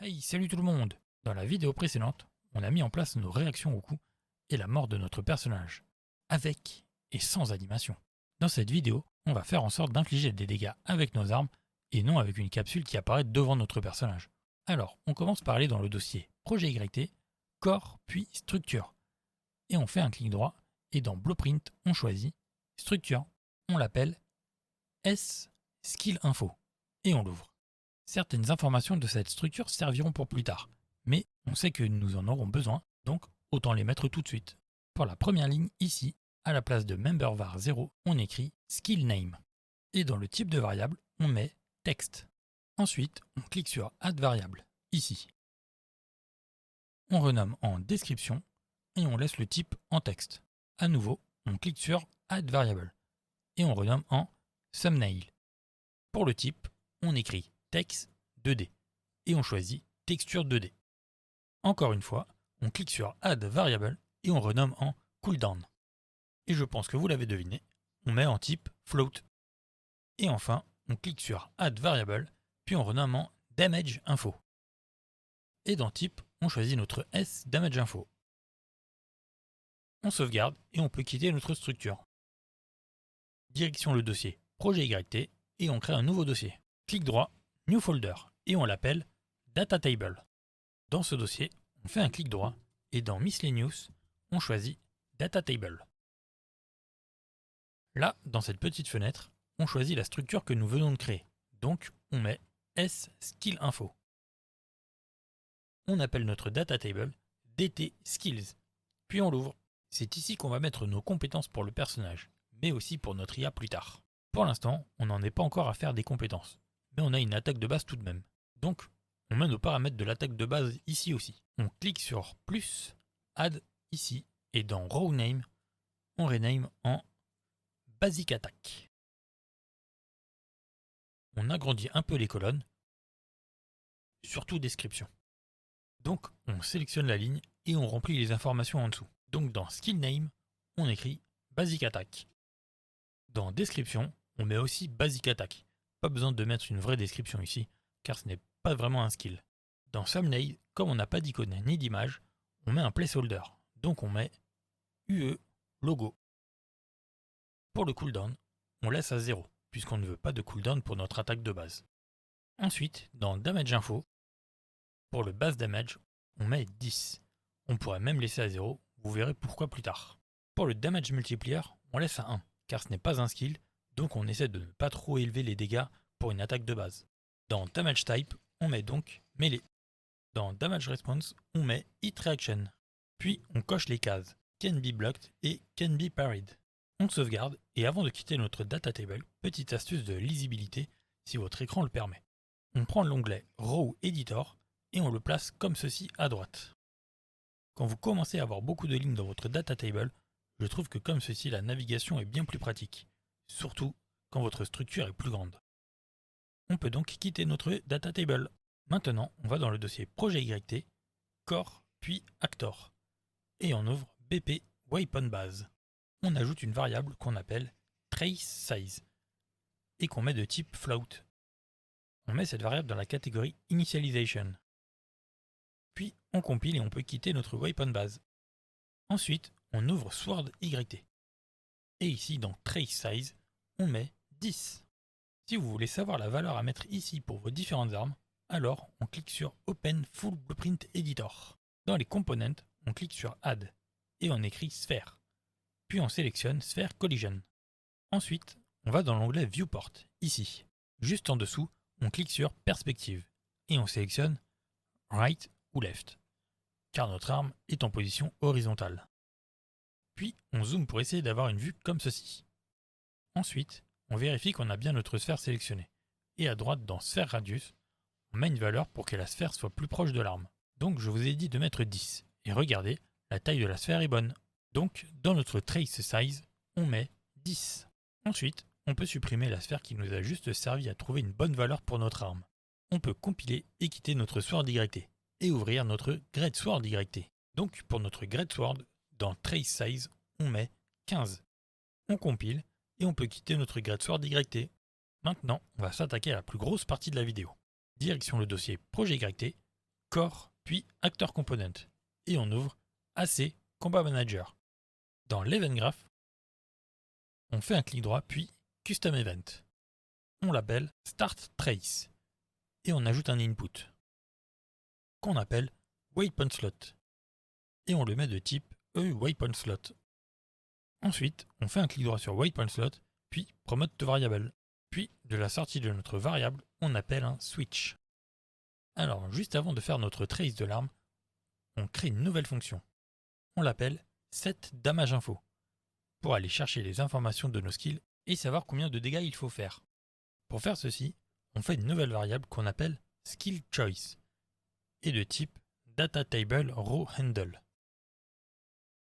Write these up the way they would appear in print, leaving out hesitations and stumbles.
Hey, salut tout le monde! Dans la vidéo précédente, on a mis en place nos réactions au coup et la mort de notre personnage, avec et sans animation. Dans cette vidéo, on va faire en sorte d'infliger des dégâts avec nos armes et non avec une capsule qui apparaît devant notre personnage. Alors, on commence par aller dans le dossier Projet YT, Corps puis Structure. Et on fait un clic droit et dans Blueprint, on choisit Structure. On l'appelle S Skill Info et on l'ouvre. Certaines informations de cette structure serviront pour plus tard, mais on sait que nous en aurons besoin, donc autant les mettre tout de suite. Pour la première ligne ici, à la place de memberVar 0, on écrit skill name. Et dans le type de variable, on met texte. Ensuite, on clique sur add variable, ici. On renomme en description et on laisse le type en texte. À nouveau, on clique sur add variable et on renomme en thumbnail. Pour le type, on écrit text 2D et on choisit texture 2D. Encore une fois, on clique sur add variable et on renomme en cooldown. Et je pense que vous l'avez deviné, on met en type float. Et enfin, on clique sur add variable puis on renomme en damage info. Et dans type, on choisit notre S damage info. On sauvegarde et on peut quitter notre structure. Direction le dossier projet YT et on crée un nouveau dossier. Clic droit, new folder et on l'appelle data table. Dans ce dossier, on fait un clic droit et dans Miscellaneous, on choisit Data Table. Là, dans cette petite fenêtre, on choisit la structure que nous venons de créer. Donc, on met S Skill Info. On appelle notre Data Table DT Skills. Puis on l'ouvre. C'est ici qu'on va mettre nos compétences pour le personnage, mais aussi pour notre IA plus tard. Pour l'instant, on n'en est pas encore à faire des compétences, mais on a une attaque de base tout de même. Donc, on met nos paramètres de l'attaque de base ici aussi. On clique sur plus, add ici, et dans row name, on rename en basic attack. On agrandit un peu les colonnes, surtout description. Donc on sélectionne la ligne et on remplit les informations en dessous. Donc dans skill name, on écrit basic attack. Dans description, on met aussi basic attack. Pas besoin de mettre une vraie description ici, car ce n'est pas vraiment un skill. Dans thumbnail, comme on n'a pas d'icône ni d'image, on met un placeholder. Donc on met UE logo. Pour le cooldown, on laisse à 0, puisqu'on ne veut pas de cooldown pour notre attaque de base. Ensuite, dans damage info, pour le base damage, on met 10. On pourrait même laisser à 0, vous verrez pourquoi plus tard. Pour le damage multiplier, on laisse à 1, car ce n'est pas un skill, donc on essaie de ne pas trop élever les dégâts pour une attaque de base. Dans damage type, on met donc melee. Dans damage response, on met hit reaction. Puis on coche les cases can be blocked et can be parried. On sauvegarde et avant de quitter notre data table, petite astuce de lisibilité si votre écran le permet. On prend l'onglet Raw Editor et on le place comme ceci à droite. Quand vous commencez à avoir beaucoup de lignes dans votre data table, je trouve que comme ceci la navigation est bien plus pratique, surtout quand votre structure est plus grande. On peut donc quitter notre data table. Maintenant, on va dans le dossier Projet YT, Core puis Actor et on ouvre BP Weapon Base. On ajoute une variable qu'on appelle trace size et qu'on met de type float. On met cette variable dans la catégorie initialization. Puis on compile et on peut quitter notre weapon base. Ensuite, on ouvre Sword YT. Et ici dans trace size, on met 10. Si vous voulez savoir la valeur à mettre ici pour vos différentes armes, alors on clique sur Open Full Blueprint Editor. Dans les components, on clique sur Add et on écrit Sphere. Puis on sélectionne Sphere Collision. Ensuite, on va dans l'onglet Viewport, ici. Juste en dessous, on clique sur Perspective et on sélectionne Right ou Left, car notre arme est en position horizontale. Puis on zoome pour essayer d'avoir une vue comme ceci. Ensuite, on vérifie qu'on a bien notre sphère sélectionnée. Et à droite dans Sphere Radius, on met une valeur pour que la sphère soit plus proche de l'arme. Donc je vous ai dit de mettre 10. Et regardez, la taille de la sphère est bonne. Donc dans notre Trace Size, on met 10. Ensuite, on peut supprimer la sphère qui nous a juste servi à trouver une bonne valeur pour notre arme. On peut compiler et quitter notre Sword YT et ouvrir notre Great Sword YT. Donc pour notre Great Sword, dans Trace Size, on met 15. On compile et on peut quitter notre Great Sword YT. Maintenant, on va s'attaquer à la plus grosse partie de la vidéo. Direction le dossier Projet YT, Core, puis Actor Component. Et on ouvre AC Combat Manager. Dans l'Event Graph, on fait un clic droit, puis Custom Event. On l'appelle Start Trace. Et on ajoute un input qu'on appelle Waypoint Slot. Et on le met de type Waypoint Slot. Ensuite, on fait un clic droit sur Waypoint Slot, puis Promote to Variable. Puis, de la sortie de notre variable, on appelle un switch. Alors, juste avant de faire notre trace de l'arme, on crée une nouvelle fonction. On l'appelle setDamageInfo pour aller chercher les informations de nos skills et savoir combien de dégâts il faut faire. Pour faire ceci, on fait une nouvelle variable qu'on appelle skillChoice et de type DataTableRowHandle.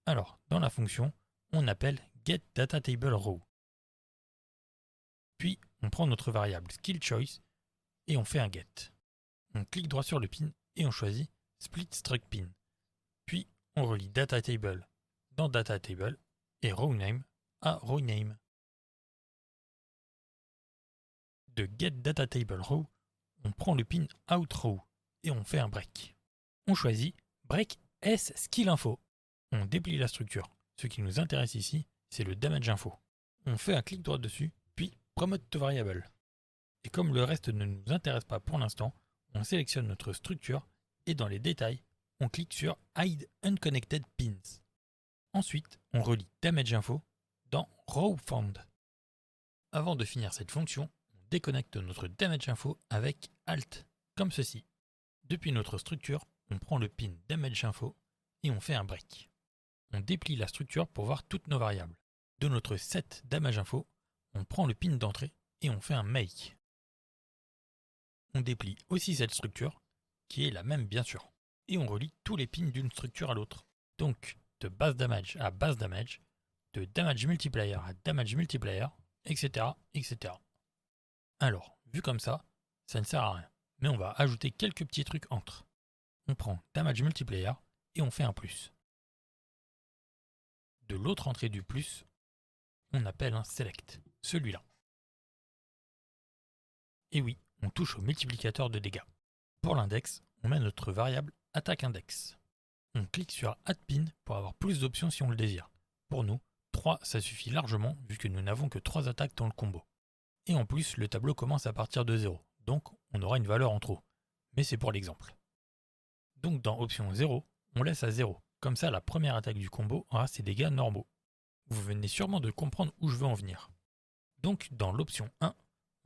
Alors, dans la fonction, on appelle getDataTableRow. Puis, on prend notre variable skillChoice et on fait un get. On clique droit sur le pin et on choisit SplitStructPin. Puis, on relie DataTable dans DataTable et RowName à RowName. De getDataTableRow, on prend le pin OutRow et on fait un break. On choisit break sSkillInfo. On déplie la structure. Ce qui nous intéresse ici, c'est le DamageInfo. On fait un clic droit dessus, puis Promote to Variable. Et comme le reste ne nous intéresse pas pour l'instant, on sélectionne notre structure et dans les détails, on clique sur Hide Unconnected Pins. Ensuite, on relie DamageInfo dans RowFound. Avant de finir cette fonction, on déconnecte notre DamageInfo avec Alt, comme ceci. Depuis notre structure, on prend le pin DamageInfo et on fait un break. On déplie la structure pour voir toutes nos variables. De notre set DamageInfo, on prend le pin d'entrée et on fait un make. On déplie aussi cette structure, qui est la même bien sûr, et on relie tous les pins d'une structure à l'autre. Donc, de base damage à base damage, de damage multiplier à damage multiplier, etc., etc. Alors, vu comme ça ne sert à rien, mais on va ajouter quelques petits trucs entre. On prend damage multiplier et on fait un plus. De l'autre entrée du plus, on appelle un select, celui-là. Et oui, on touche au multiplicateur de dégâts. Pour l'index, on met notre variable attaqueIndex. On clique sur Add Pin pour avoir plus d'options si on le désire. Pour nous, 3 ça suffit largement vu que nous n'avons que 3 attaques dans le combo. Et en plus, le tableau commence à partir de 0, donc on aura une valeur en trop. Mais c'est pour l'exemple. Donc dans option 0, on laisse à 0. Comme ça, la première attaque du combo aura ses dégâts normaux. Vous venez sûrement de comprendre où je veux en venir. Donc dans l'option 1,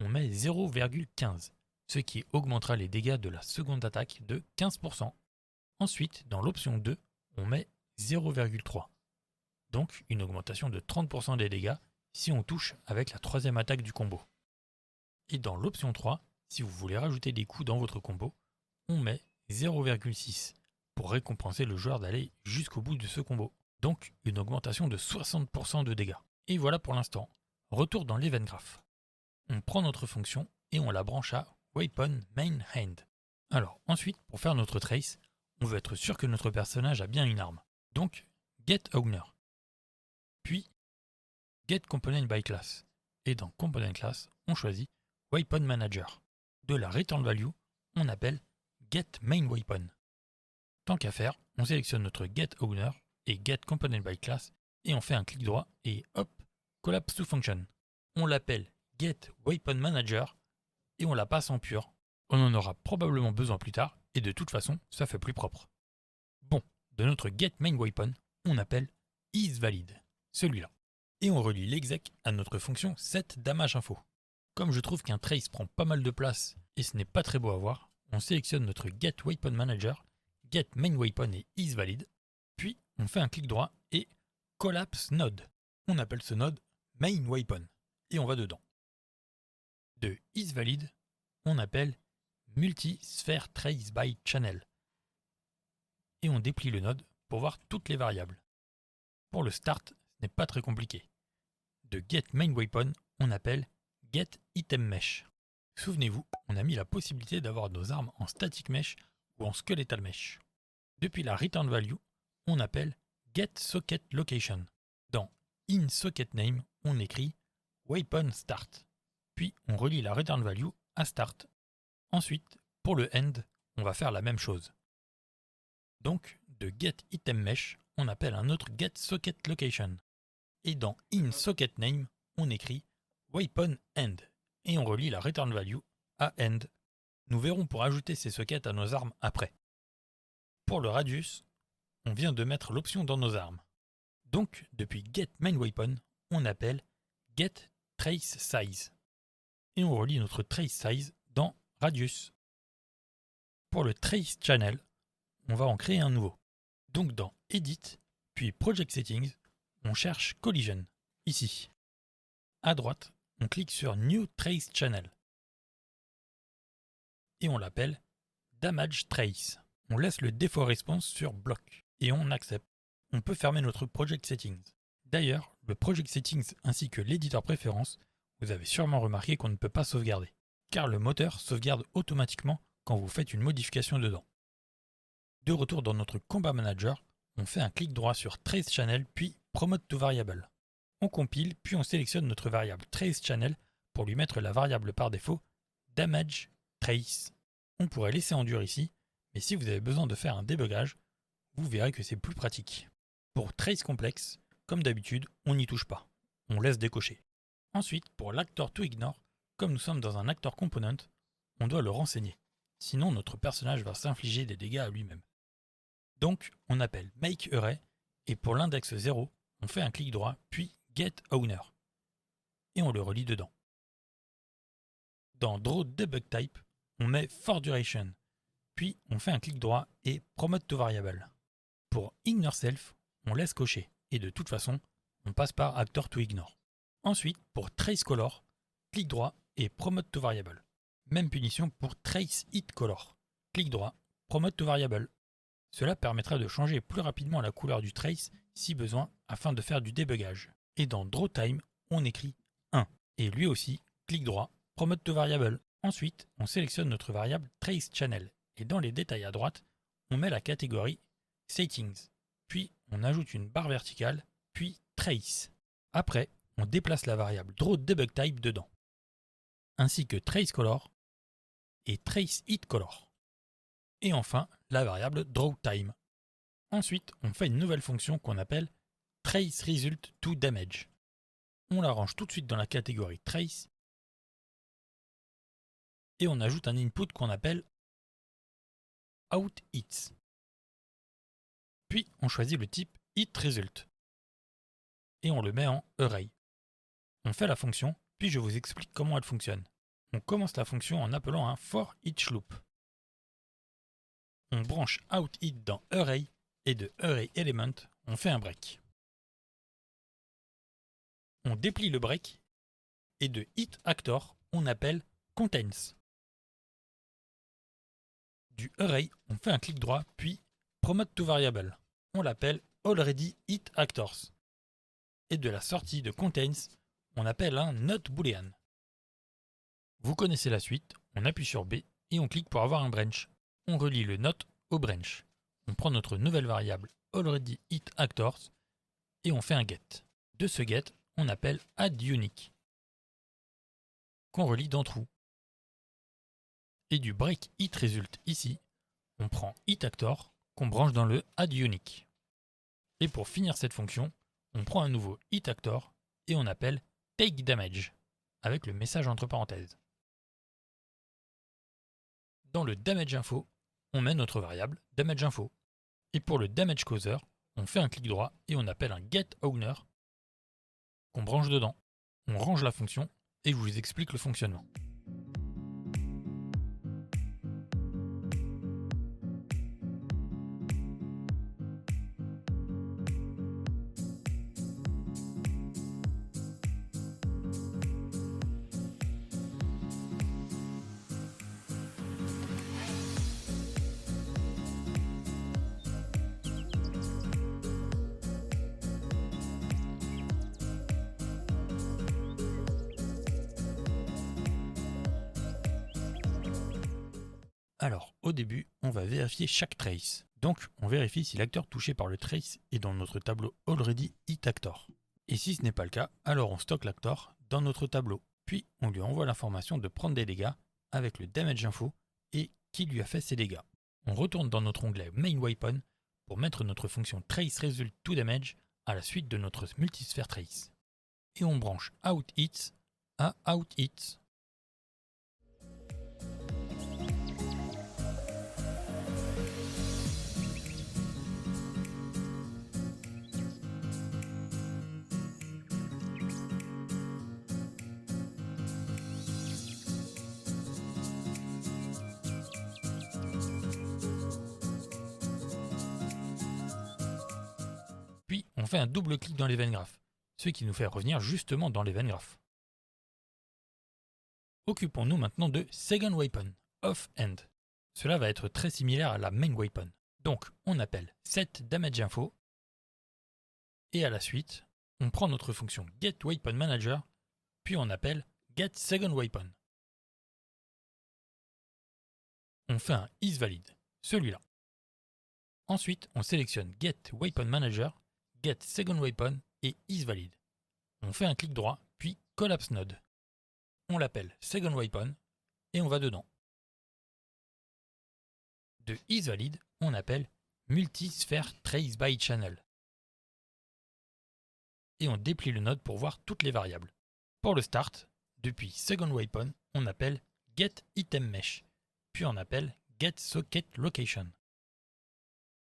on met 0,15, ce qui augmentera les dégâts de la seconde attaque de 15%. Ensuite, dans l'option 2, on met 0,3, donc une augmentation de 30% des dégâts si on touche avec la troisième attaque du combo. Et dans l'option 3, si vous voulez rajouter des coups dans votre combo, on met 0,6 pour récompenser le joueur d'aller jusqu'au bout de ce combo. Donc une augmentation de 60% de dégâts. Et voilà pour l'instant. Retour dans l'Event Graph. On prend notre fonction et on la branche à Weapon Main Hand. Alors ensuite, pour faire notre trace, on veut être sûr que notre personnage a bien une arme. Donc, Get Owner. Puis, Get Component by Class. Et dans Component Class, on choisit Weapon Manager. De la Return Value, on appelle Get Main Weapon. Tant qu'à faire, on sélectionne notre Get Owner et Get Component by Class et on fait un clic droit et hop, Collapse to Function. On l'appelle Get Weapon Manager et on la passe en pur. On en aura probablement besoin plus tard et de toute façon, ça fait plus propre. Bon, de notre Get Main Weapon, on appelle isValid, celui-là. Et on relie l'exec à notre fonction setDamageInfo. Comme je trouve qu'un trace prend pas mal de place et ce n'est pas très beau à voir, on sélectionne notre Get Weapon Manager, Get Main Weapon et isValid, puis on fait un clic droit et Collapse Node. On appelle ce node Main Weapon et on va dedans. De isValid, on appelle Multi-Sphere Trace by Channel. Et on déplie le node pour voir toutes les variables. Pour le start, ce n'est pas très compliqué. De Get Main Weapon, on appelle Get Item Mesh. Souvenez-vous, on a mis la possibilité d'avoir nos armes en Static Mesh ou en Skeletal Mesh. Depuis la Return Value, on appelle Get Socket Location. Dans In Socket Name, on écrit Weapon Start. Puis on relie la Return Value à Start. Ensuite, pour le end, on va faire la même chose. Donc, de getItemMesh, on appelle un autre getSocketLocation. Et dans inSocketName, on écrit weaponEnd et on relie la return value à end. Nous verrons pour ajouter ces sockets à nos armes après. Pour le radius, on vient de mettre l'option dans nos armes. Donc, depuis getMainWeapon, on appelle getTraceSize. Et on relie notre traceSize dans radius. Pour le traceChannel, on va en créer un nouveau. Donc dans Edit, puis Project Settings, on cherche Collision, ici. À droite, on clique sur New Trace Channel. Et on l'appelle Damage Trace. On laisse le Default Response sur Block. Et on accepte. On peut fermer notre Project Settings. D'ailleurs, le Project Settings ainsi que l'éditeur préférences, vous avez sûrement remarqué qu'on ne peut pas sauvegarder. Car le moteur sauvegarde automatiquement quand vous faites une modification dedans. De retour dans notre Combat Manager, on fait un clic droit sur Trace Channel puis Promote to Variable. On compile puis on sélectionne notre variable Trace Channel pour lui mettre la variable par défaut Damage Trace. On pourrait laisser en dur ici, mais si vous avez besoin de faire un débugage, vous verrez que c'est plus pratique. Pour Trace Complex, comme d'habitude, on n'y touche pas. On laisse décocher. Ensuite, pour l'Actor to Ignore, comme nous sommes dans un Actor Component, on doit le renseigner. Sinon, notre personnage va s'infliger des dégâts à lui-même. Donc, on appelle MakeArray, et pour l'index 0, on fait un clic droit, puis getOwner. Et on le relie dedans. Dans DrawDebugType, on met ForDuration, puis on fait un clic droit et Promote to Variable. Pour IgnoreSelf, on laisse cocher, et de toute façon, on passe par Actor to Ignore. Ensuite, pour TraceColor, clic droit et Promote to Variable. Même punition pour TraceHitColor. Clic droit, Promote to Variable. Cela permettra de changer plus rapidement la couleur du trace si besoin afin de faire du débugage. Et dans DrawTime, on écrit 1. Et lui aussi, clic droit, Promote to Variable. Ensuite, on sélectionne notre variable TraceChannel. Et dans les détails à droite, on met la catégorie Settings. Puis, on ajoute une barre verticale, puis Trace. Après, on déplace la variable DrawDebugType dedans. Ainsi que TraceColor et TraceHitColor. Et enfin, la variable DrawTime. Ensuite, on fait une nouvelle fonction qu'on appelle TraceResultToDamage. On la range tout de suite dans la catégorie Trace et on ajoute un input qu'on appelle OutHits. Puis, on choisit le type HitResult et on le met en Array. On fait la fonction, puis je vous explique comment elle fonctionne. On commence la fonction en appelant un ForEachLoop. On branche OutHit dans Array et de ArrayElement, on fait un break. On déplie le break et de HitActor, on appelle Contains. Du Array, on fait un clic droit puis Promote to Variable. On l'appelle AlreadyHitActors. Et de la sortie de Contains, on appelle un NotBoolean. Vous connaissez la suite, on appuie sur B et on clique pour avoir un branch. On relie le not au branch. On prend notre nouvelle variable AlreadyHitActors et on fait un get. De ce get, on appelle addUnique, qu'on relie dans true. Et du break HitResult ici, on prend HitActor qu'on branche dans le addUnique. Et pour finir cette fonction, on prend un nouveau HitActor et on appelle TakeDamage avec le message entre parenthèses. Dans le DamageInfo, on met notre variable DamageInfo. Et pour le DamageCauser, on fait un clic droit et on appelle un getOwner qu'on branche dedans. On range la fonction et je vous explique le fonctionnement. Alors, au début, on va vérifier chaque trace. Donc, on vérifie si l'acteur touché par le trace est dans notre tableau AlreadyHitActor. Et si ce n'est pas le cas, alors on stocke l'acteur dans notre tableau. Puis, on lui envoie l'information de prendre des dégâts avec le DamageInfo et qui lui a fait ces dégâts. on retourne dans notre onglet Main Weapon pour mettre notre fonction TraceResultToDamage à la suite de notre multisphere trace. Et on branche OutHits à OutHits. Puis on fait un double clic dans l'event graph, ce qui nous fait revenir justement dans l'event graph. Occupons-nous maintenant de Second Weapon, Off-End. Cela va être très similaire à la Main Weapon. Donc on appelle setDamageInfo et à la suite, on prend notre fonction getWeaponManager, puis on appelle getSecondWeapon. On fait un isValid, celui-là. Ensuite, on sélectionne getWeaponManager, getSecondWeapon et isValid. On fait un clic droit, puis CollapseNode. On l'appelle SecondWeapon et on va dedans. De isValid, on appelle Multisphere Trace by Channel. Et on déplie le node pour voir toutes les variables. Pour le start, depuis SecondWeapon, on appelle getItemMesh, puis on appelle getSocketLocation,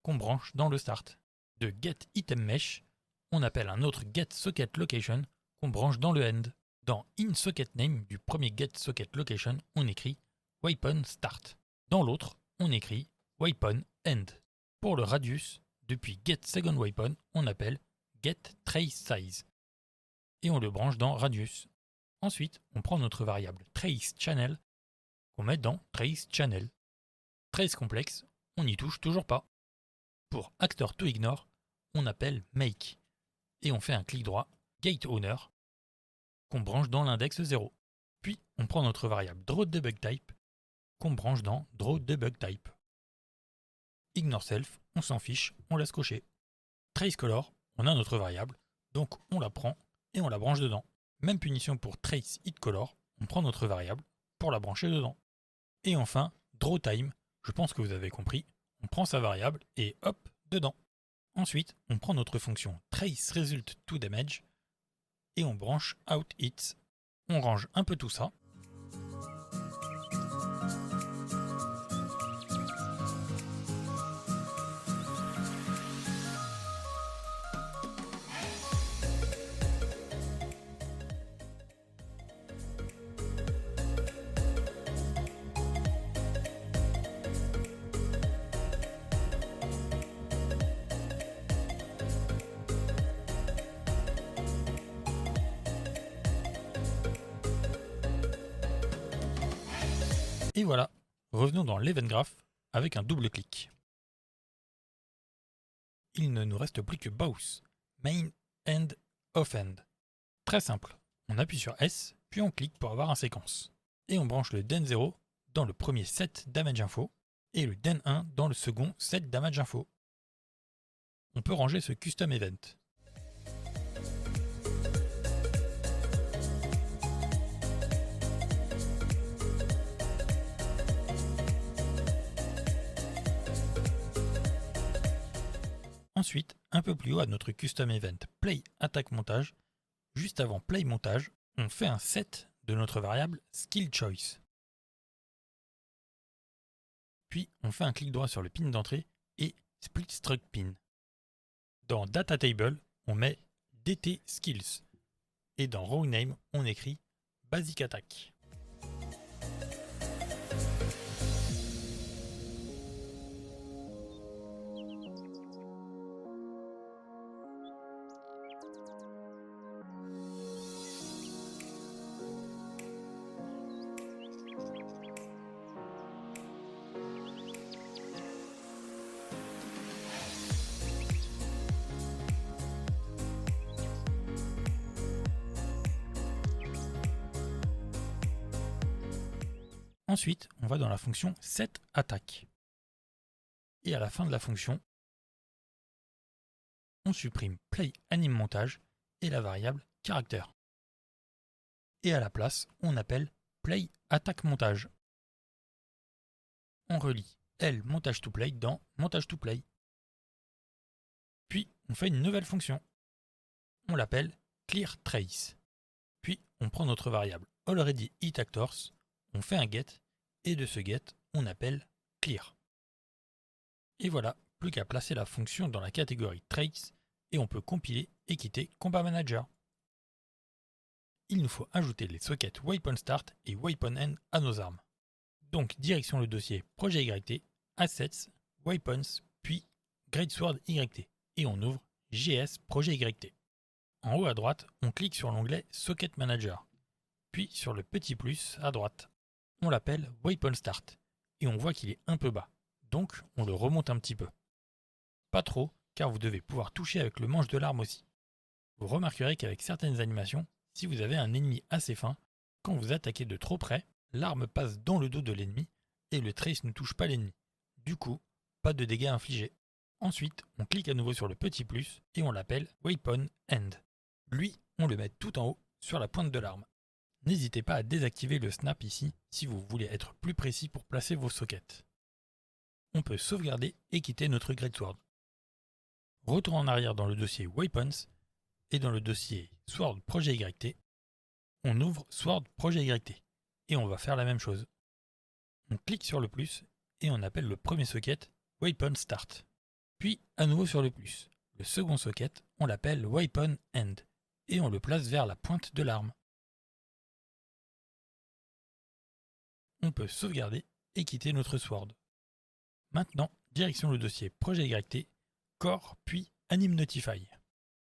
qu'on branche dans le start. De getItemMesh, on appelle un autre getSocketLocation qu'on branche dans le end. Dans InSocketName du premier getSocketLocation, on écrit WeaponStart. Dans l'autre, on écrit WeaponEnd. Pour le radius, depuis getSecondWeapon, on appelle getTraceSize. Et on le branche dans radius. Ensuite, on prend notre variable TraceChannel qu'on met dans TraceChannel. Trace complexe, on n'y touche toujours pas. Pour ActorToIgnore, on appelle Make. Et on fait un clic droit, GateOwner, qu'on branche dans l'index 0. Puis, on prend notre variable drawDebugType, qu'on branche dans drawDebugType. IgnoreSelf, on s'en fiche, on laisse cocher. TraceColor, on a notre variable, donc on la prend et on la branche dedans. Même punition pour TraceHitColor, on prend notre variable pour la brancher dedans. Et enfin, drawTime, je pense que vous avez compris, on prend sa variable et hop, dedans. Ensuite, on prend notre fonction TraceResultToDamage et on branche OutHits. On range un peu tout ça. Et voilà, revenons dans l'Event Graph avec un double clic. Il ne nous reste plus que Both, Main End, Off-End. Très simple, on appuie sur S, puis on clique pour avoir un séquence. Et on branche le den0 dans le premier set DamageInfo et le den1 dans le second set DamageInfo. On peut ranger ce custom event. Ensuite, un peu plus haut à notre custom event Play Attack Montage, juste avant Play Montage, on fait un set de notre variable Skill Choice. Puis on fait un clic droit sur le pin d'entrée et Split Struct Pin. Dans Data Table, on met DT Skills. Et dans Row Name, on écrit Basic Attack. Ensuite, on va dans la fonction setAttack. Et à la fin de la fonction, on supprime PlayAnimeMontage et la variable caractère. Et à la place, on appelle PlayAttackMontage. On relie L montage to play dans montage to play. Puis on fait une nouvelle fonction. On l'appelle clear trace. Puis on prend notre variable already hit actors, on fait un get, et de ce get, on appelle clear. Et voilà, plus qu'à placer la fonction dans la catégorie trace, et on peut compiler et quitter Combat Manager. Il nous faut ajouter les sockets Weapon Start et Weapon End à nos armes. Donc direction le dossier Projet YT, Assets, Weapons, puis Greatsword YT, et on ouvre JS Projet YT. En haut à droite, on clique sur l'onglet Socket Manager, puis sur le petit plus à droite. On l'appelle Weapon Start, et on voit qu'il est un peu bas, donc on le remonte un petit peu. Pas trop, car vous devez pouvoir toucher avec le manche de l'arme aussi. Vous remarquerez qu'avec certaines animations, si vous avez un ennemi assez fin, quand vous attaquez de trop près, l'arme passe dans le dos de l'ennemi et le trace ne touche pas l'ennemi. Du coup, pas de dégâts infligés. Ensuite, on clique à nouveau sur le petit plus et on l'appelle Weapon End. Lui, on le met tout en haut sur la pointe de l'arme. N'hésitez pas à désactiver le snap ici si vous voulez être plus précis pour placer vos sockets. On peut sauvegarder et quitter notre Greatsword. Retour en arrière dans le dossier Weapons et dans le dossier Sword Projet YT, on ouvre Sword Projet YT et on va faire la même chose. On clique sur le plus et on appelle le premier socket Weapon Start. Puis à nouveau sur le plus. Le second socket, on l'appelle Weapon End et on le place vers la pointe de l'arme. On peut sauvegarder et quitter notre Sword. Maintenant, direction le dossier Projet YT, Core puis Anim Notify.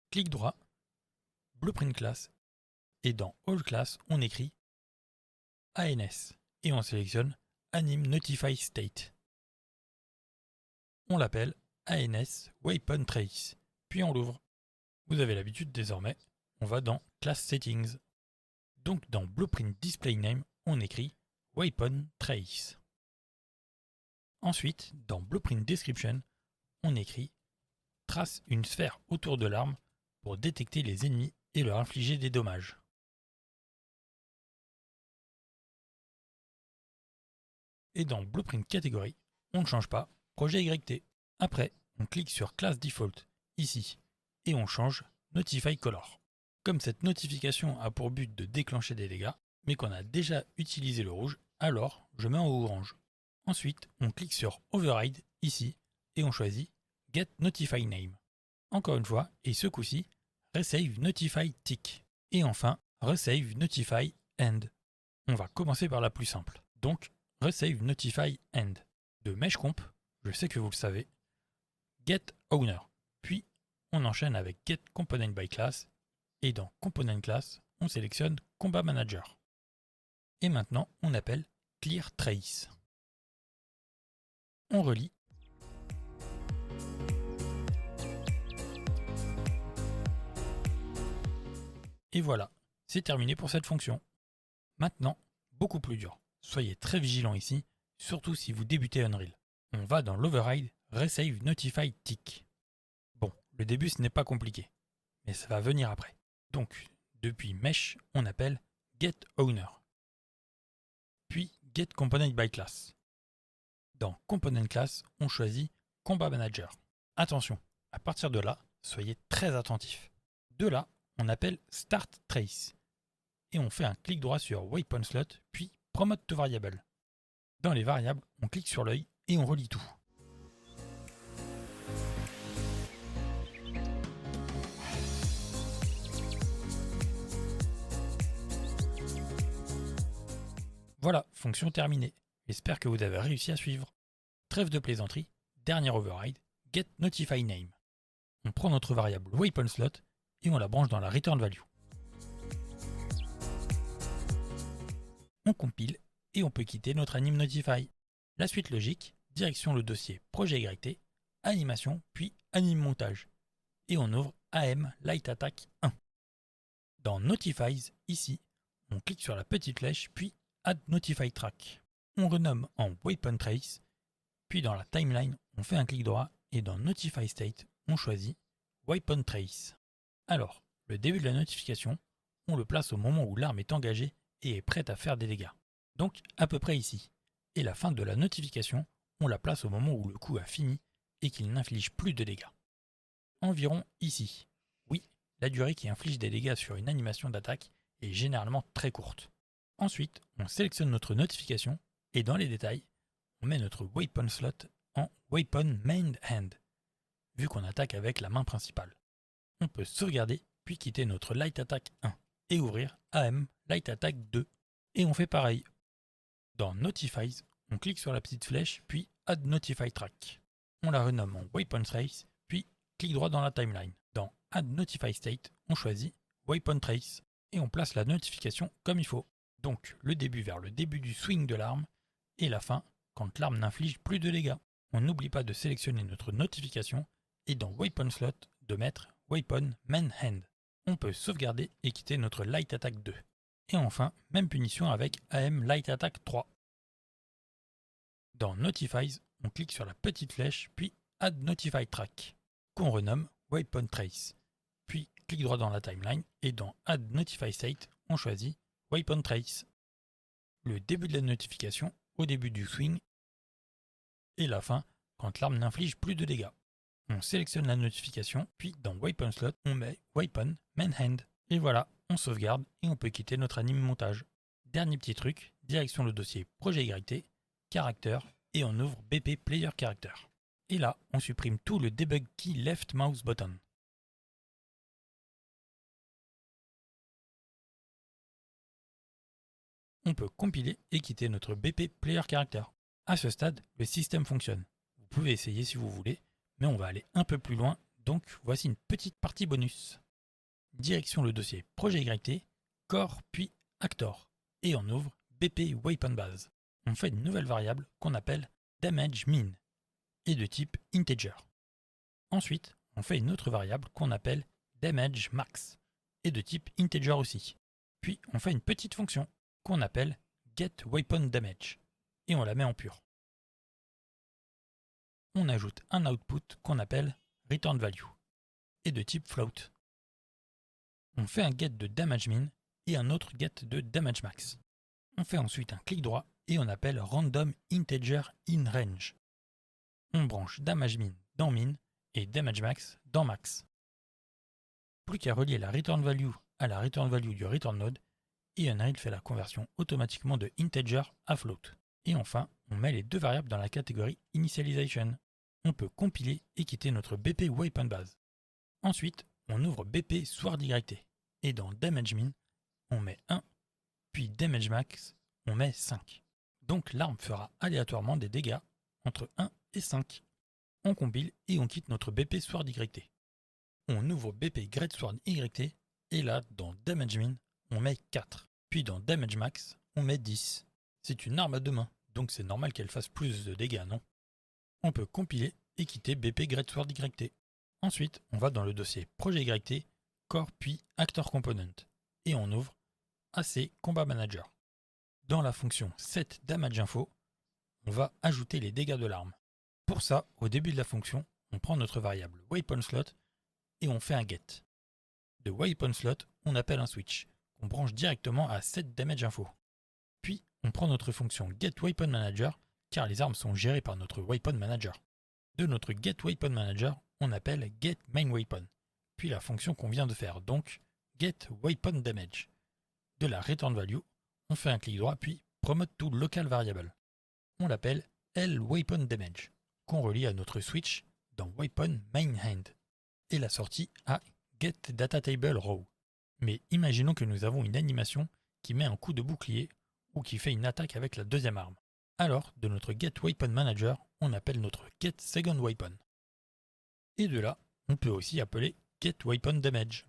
Clic droit, Blueprint Class, et dans All Class, on écrit ANS, et on sélectionne Anim Notify State. On l'appelle ANS Weapon Trace, puis on l'ouvre. Vous avez l'habitude désormais, on va dans Class Settings. Donc dans Blueprint Display Name, on écrit Weapon Trace. Ensuite, dans Blueprint Description, on écrit trace une sphère autour de l'arme pour détecter les ennemis et leur infliger des dommages. Et dans Blueprint Category, on ne change pas, Projet YT. Après, on clique sur Class Default, ici, et on change Notify Color. Comme cette notification a pour but de déclencher des dégâts, mais qu'on a déjà utilisé le rouge, alors je mets en orange. Ensuite, on clique sur Override, ici, et on choisit Get Notify Name. Encore une fois, et ce coup-ci, Resave Notify Tick. Et enfin, Resave Notify End. On va commencer par la plus simple. Donc, Resave Notify End. De MeshComp, je sais que vous le savez, Get Owner. Puis, on enchaîne avec Get Component by Class. Et dans Component Class, on sélectionne Combat Manager. Et maintenant, on appelle Clear Trace. On relie. Et voilà, c'est terminé pour cette fonction. Maintenant, beaucoup plus dur. Soyez très vigilant ici, surtout si vous débutez Unreal. On va dans l'Override Resave Notify Tick. Bon, le début ce n'est pas compliqué, mais ça va venir après. Donc, depuis Mesh, on appelle Get Owner. Puis Get Component by Class. Dans Component Class, on choisit Combat Manager. Attention, à partir de là, soyez très attentifs. De là, on appelle Start Trace. Et on fait un clic droit sur Weapon Slot, puis Promote to Variable. Dans les variables, on clique sur l'œil et on relie tout. Voilà, fonction terminée. J'espère que vous avez réussi à suivre. Trêve de plaisanterie, dernier override, Get Notify Name. On prend notre variable Weapon Slot et on la branche dans la Return Value. On compile et on peut quitter notre Anim Notify. La suite logique, direction le dossier Projet YT, Animation, puis Anim Montage. Et on ouvre AM Light Attack 1. Dans Notifies, ici, on clique sur la petite flèche, puis Add Notify Track. On renomme en Weapon Trace, puis dans la timeline, on fait un clic droit et dans Notify State, on choisit Weapon Trace. Alors, le début de la notification, on le place au moment où l'arme est engagée et est prête à faire des dégâts. Donc à peu près ici. Et la fin de la notification, on la place au moment où le coup a fini et qu'il n'inflige plus de dégâts. Environ ici. Oui, la durée qui inflige des dégâts sur une animation d'attaque est généralement très courte. Ensuite, on sélectionne notre notification et dans les détails, on met notre weapon slot en Weapon Main Hand, vu qu'on attaque avec la main principale. On peut sauvegarder puis quitter notre Light Attack 1 et ouvrir AM Light Attack 2. Et on fait pareil. Dans Notifies, on clique sur la petite flèche puis Add Notify Track. On la renomme en Weapon Trace puis clic droit dans la timeline. Dans Add Notify State, on choisit Weapon Trace et on place la notification comme il faut. Donc le début vers le début du swing de l'arme et la fin quand l'arme n'inflige plus de dégâts. On n'oublie pas de sélectionner notre notification et dans Weapon Slot de mettre Weapon Main Hand. On peut sauvegarder et quitter notre Light Attack 2. Et enfin, même punition avec AM Light Attack 3. Dans Notifies, on clique sur la petite flèche puis Add Notify Track, qu'on renomme Weapon Trace. Puis clic droit dans la timeline et dans Add Notify State, on choisit Weapon Trace. Le début de la notification au début du swing et la fin quand l'arme n'inflige plus de dégâts. On sélectionne la notification, puis dans Weapon Slot, on met Weapon Main Hand. Et voilà, on sauvegarde et on peut quitter notre anime montage. Dernier petit truc, direction le dossier Projet YT, Character, et on ouvre BP Player Character. Et là, on supprime tout le Debug Key Left Mouse Button. On peut compiler et quitter notre BP Player Character. À ce stade, le système fonctionne. Vous pouvez essayer si vous voulez, mais on va aller un peu plus loin, donc voici une petite partie bonus. Direction le dossier Projet YT, Core puis Actor, et on ouvre BP Weapon Base. On fait une nouvelle variable qu'on appelle Damage Min, et de type Integer. Ensuite, on fait une autre variable qu'on appelle Damage Max, et de type Integer aussi. Puis on fait une petite fonction qu'on appelle GetWeaponDamage, et on la met en pur. On ajoute un output qu'on appelle ReturnValue, et de type float. On fait un get de DamageMin et un autre get de DamageMax. On fait ensuite un clic droit et on appelle Random Integer in Range. On branche DamageMin dans Min et DamageMax dans Max. Plus qu'à relier la ReturnValue à la ReturnValue du ReturnNode et Unreal fait la conversion automatiquement de integer à float. Et enfin, on met les deux variables dans la catégorie Initialization. On peut compiler et quitter notre BP Weapon Base. Ensuite, on ouvre BP SwordYT et dans DamageMin, on met 1, puis DamageMax, on met 5. Donc l'arme fera aléatoirement des dégâts entre 1 et 5. On compile et on quitte notre BP SwordYT. On ouvre BP GreatSwordYT et là, dans DamageMin, on met 4. Puis dans DamageMax, on met 10. C'est une arme à deux mains, donc c'est normal qu'elle fasse plus de dégâts, non? On peut compiler et quitter BP GreatSwordYT. Ensuite, on va dans le dossier Projet YT, Core puis Actor Component, et on ouvre AC Combat Manager. Dans la fonction setDamageInfo, on va ajouter les dégâts de l'arme. Pour ça, au début de la fonction, on prend notre variable Weapon Slot et on fait un get. De Weapon Slot, on appelle un switch, qu'on branche directement à setDamageInfo. Puis, on prend notre fonction getWeaponManager, car les armes sont gérées par notre Weapon Manager. De notre getWeaponManager, on appelle getMainWeapon, puis la fonction qu'on vient de faire, donc getWeaponDamage. De la ReturnValue, on fait un clic droit puis Promote to Local Variable. On l'appelle LWeaponDamage, qu'on relie à notre switch dans Weapon Main Hand, et la sortie à getDataTableRow. Mais imaginons que nous avons une animation qui met un coup de bouclier ou qui fait une attaque avec la deuxième arme. Alors, de notre getWeaponManager, on appelle notre getSecondWeapon. Et de là, on peut aussi appeler getWeaponDamage.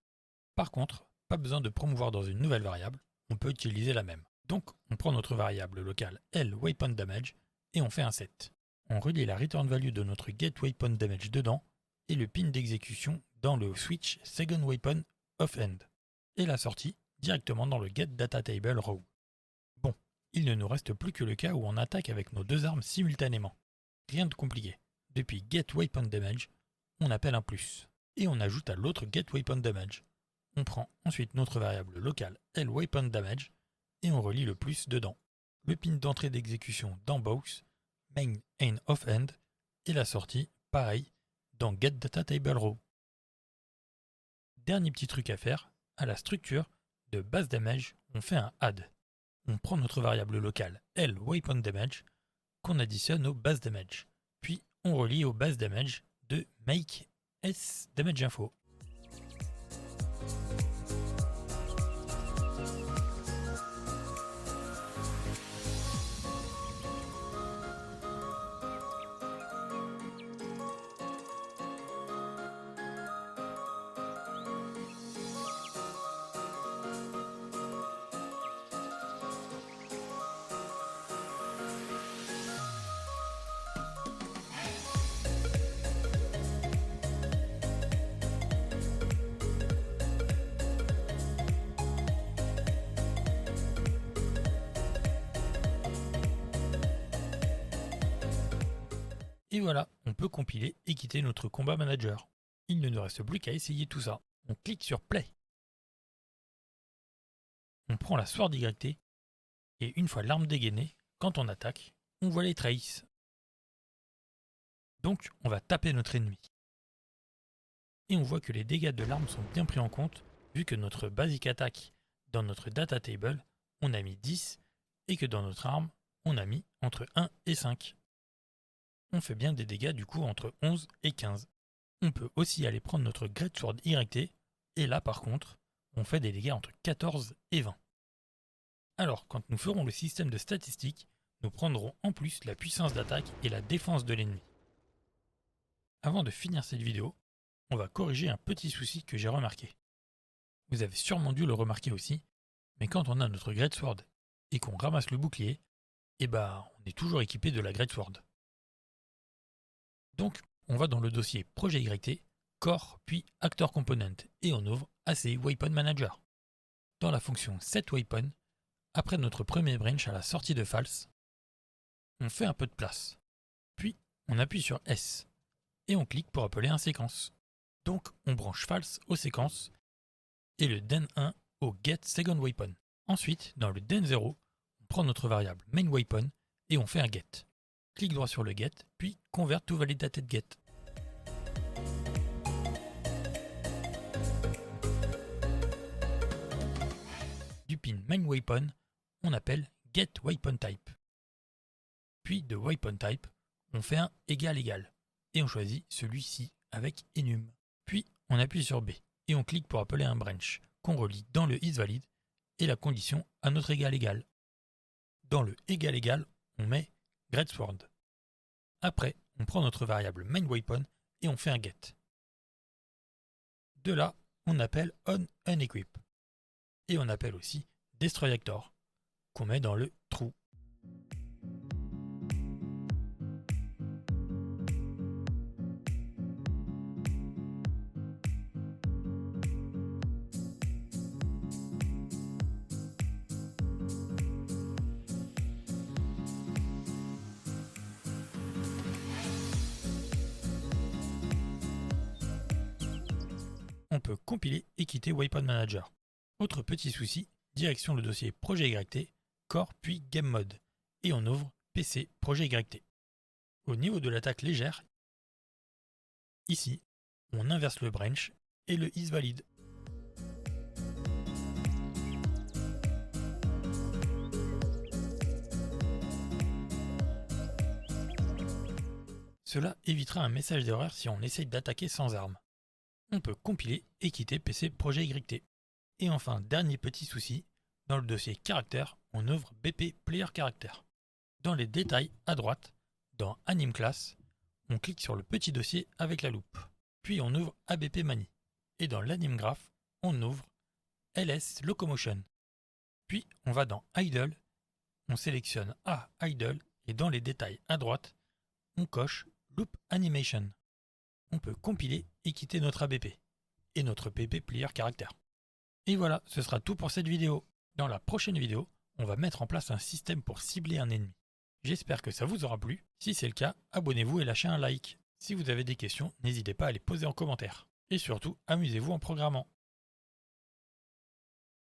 Par contre, pas besoin de promouvoir dans une nouvelle variable, on peut utiliser la même. Donc, on prend notre variable locale LWeaponDamage et on fait un set. On relie la return value de notre getWeaponDamage dedans et le pin d'exécution dans le switch SecondWeapon offEnd et la sortie directement dans le getDataTableRow. Bon, il ne nous reste plus que le cas où on attaque avec nos deux armes simultanément. Rien de compliqué. Depuis getWeaponDamage, on appelle un plus et on ajoute à l'autre getWeaponDamage. On prend ensuite notre variable locale LWeaponDamage et on relie le plus dedans. Le pin d'entrée d'exécution dans Box, main and offend, et la sortie, pareil, dans getDataTableRow. Dernier petit truc à faire, à la structure de baseDamage, on fait un add. On prend notre variable locale LWeaponDamage qu'on additionne au baseDamage, puis on relie au baseDamage de make sDamageInfo. Et voilà, on peut compiler et quitter notre combat manager. Il ne nous reste plus qu'à essayer tout ça. On clique sur Play. On prend la Sword YT et une fois l'arme dégainée, quand on attaque, on voit les traces. Donc on va taper notre ennemi. Et on voit que les dégâts de l'arme sont bien pris en compte vu que notre basic attack dans notre data table, on a mis 10 et que dans notre arme, on a mis entre 1 et 5. On fait bien des dégâts du coup entre 11 et 15. On peut aussi aller prendre notre Greatsword YT, et là par contre, on fait des dégâts entre 14 et 20. Alors, quand nous ferons le système de statistiques, nous prendrons en plus la puissance d'attaque et la défense de l'ennemi. Avant de finir cette vidéo, on va corriger un petit souci que j'ai remarqué. Vous avez sûrement dû le remarquer aussi, mais quand on a notre Greatsword et qu'on ramasse le bouclier, on est toujours équipé de la Greatsword. Donc, on va dans le dossier Projet YT, Core, puis Actor Component, et on ouvre AC Weapon Manager. Dans la fonction setWeapon, après notre premier branch à la sortie de false, on fait un peu de place. Puis, on appuie sur S, et on clique pour appeler un séquence. Donc, on branche false aux séquences, et le den1 au getSecondWeapon. Ensuite, dans le den0, on prend notre variable mainWeapon, et on fait un get. Clique droit sur le get, puis convert to validated get. Du pin mainWeapon, on appelle getWeaponType. Puis de weaponType, on fait un égal égal, et on choisit celui-ci avec enum. Puis on appuie sur B, et on clique pour appeler un branch, qu'on relie dans le isValid, et la condition à notre égal égal. Dans le égal égal, on met Greatsword. Après, on prend notre variable mainWeapon et on fait un get. De là, on appelle onUnequip. Et on appelle aussi DestroyActor, qu'on met dans le trou. On peut compiler et quitter Weapon Manager. Autre petit souci, direction le dossier Projet YT, Core puis Game Mode, et on ouvre PC Projet YT. Au niveau de l'attaque légère, ici, on inverse le branch et le isValid. Cela évitera un message d'erreur si on essaye d'attaquer sans arme. On peut compiler et quitter PC Projet YT. Et enfin, dernier petit souci, dans le dossier Caractère, on ouvre BP Player Character. Dans les détails à droite, dans Anime Class, on clique sur le petit dossier avec la loupe. Puis on ouvre ABP Mani. Et dans l'Anime Graph, on ouvre LS Locomotion. Puis on va dans Idle, on sélectionne A Idle et dans les détails à droite, on coche Loop Animation. On peut compiler et quitter notre ABP et notre PP Player Character. Et voilà, ce sera tout pour cette vidéo. Dans la prochaine vidéo, on va mettre en place un système pour cibler un ennemi. J'espère que ça vous aura plu. Si c'est le cas, abonnez-vous et lâchez un like. Si vous avez des questions, n'hésitez pas à les poser en commentaire. Et surtout, amusez-vous en programmant.